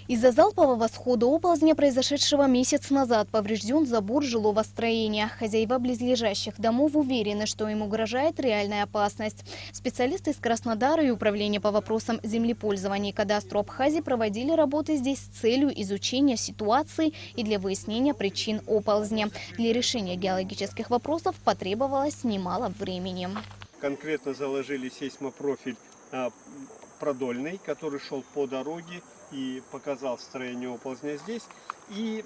Из-за залпового схода оползня, произошедшего месяц назад, поврежден забор жилого строения. Хозяева близлежащих домов уверены, что им угрожает реальная опасность. Специалисты из Краснодара и Управления по вопросам землепользования и кадастру Абхазии проводили работы здесь с целью изучения ситуации и для выяснения причин оползня. Для решения геологических вопросов потребовалось немало времени. Конкретно заложили сейсмопрофиль продольный, который шел по дороге и показал строение оползня здесь. И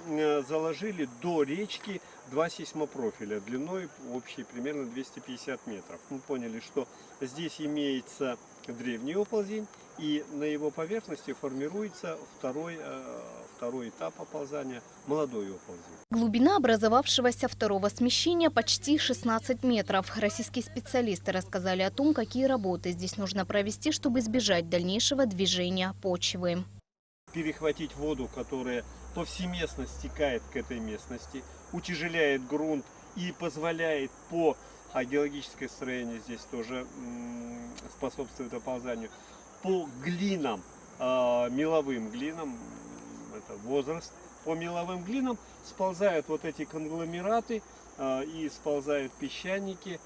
заложили до речки два сейсмопрофиля длиной общей примерно 250 метров. Мы поняли, что здесь имеется древний оползень, и на его поверхности формируется второй этап оползания, молодой оползень. Глубина образовавшегося второго смещения почти 16 метров. Российские специалисты рассказали о том, какие работы здесь нужно провести, чтобы избежать дальнейшего движения почвы. Перехватить воду, которая повсеместно стекает к этой местности, утяжеляет грунт и позволяет а геологическое строение здесь тоже способствует оползанию, по глинам, меловым глинам, это возраст, по меловым глинам сползают вот эти конгломераты и сползают песчаники,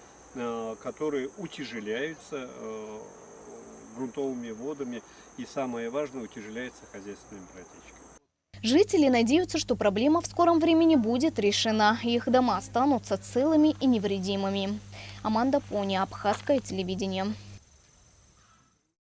которые утяжеляются грунтовыми водами и, самое важное, утяжеляется хозяйственными протечками. Жители надеются, что проблема в скором времени будет решена. Их дома останутся целыми и невредимыми. Аманда Пони, Абхазское телевидение.